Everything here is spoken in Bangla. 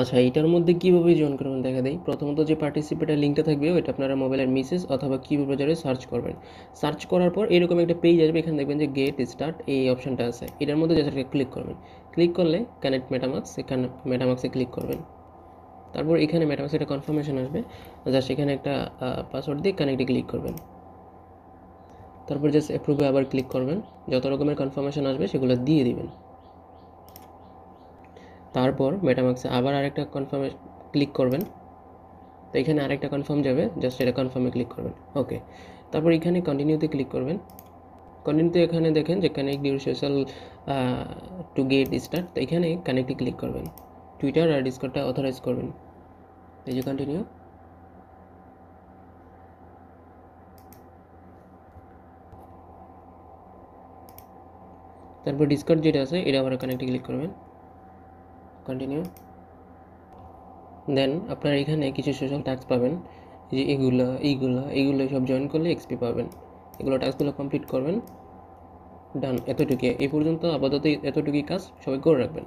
আচ্ছা, এটার মধ্যে কীভাবে জয়েন করবেন দেখা দেই। প্রথমত যে পার্টিসিপেটের লিঙ্কটা থাকবে ওইটা আপনারা মোবাইলের মেসেজ অথবা কিবোর্ড ব্রাউজারে সার্চ করবেন। সার্চ করার পর এরকম একটা পেজ আসবে, এখানে দেখবেন যে গেট স্টার্ট এই অপশনটা আছে, এটার মধ্যে জাস্ট ক্লিক করবেন। ক্লিক করলে কানেক্ট মেটামাক্স, এখানে মেটামাক্সে ক্লিক করবেন। তারপর এখানে মেটামাক্সে একটা কনফার্মেশন আসবে, জাস্ট এখানে একটা পাসওয়ার্ড দিয়ে কানেক্টে ক্লিক করবেন। তারপর জাস্ট অ্যাপ্রুভে আবার ক্লিক করবেন, যত রকমের কনফার্মেশন আসবে সেগুলো দিয়ে দিবেন। তারপর মেটামাক্সে আবার আরেকটা কনফার্মে ক্লিক করবেন, তো এখানে আরেকটা কনফার্ম যাবে, জাস্ট এটা কনফার্মে ক্লিক করবেন। ওকে, তারপর এখানে কন্টিনিউতে ক্লিক করবেন। কন্টিনিউতে এখানে দেখেন যে connect your social to get start, তো এখানে কানেক্টে ক্লিক করবেন। টুইটার আর ডিসকর্ডটা অথরাইজ করবেন, এই যে কন্টিনিউ। তারপর ডিসকর্ড যেটা আছে এটা আবার কানেক্টে ক্লিক করবেন, কন্টিনিউ। দেন আপনারা এখানে কিছু সোশ্যাল টাস্ক পাবেন, যে এইগুলো সব জয়েন করলে এক্সপি পাবেন। এগুলো টাস্কগুলো কমপ্লিট করবেন। ডান, এতটুকুই, এই পর্যন্ত আপাতত এতটুকুই কাজ, সবাই করে রাখবেন।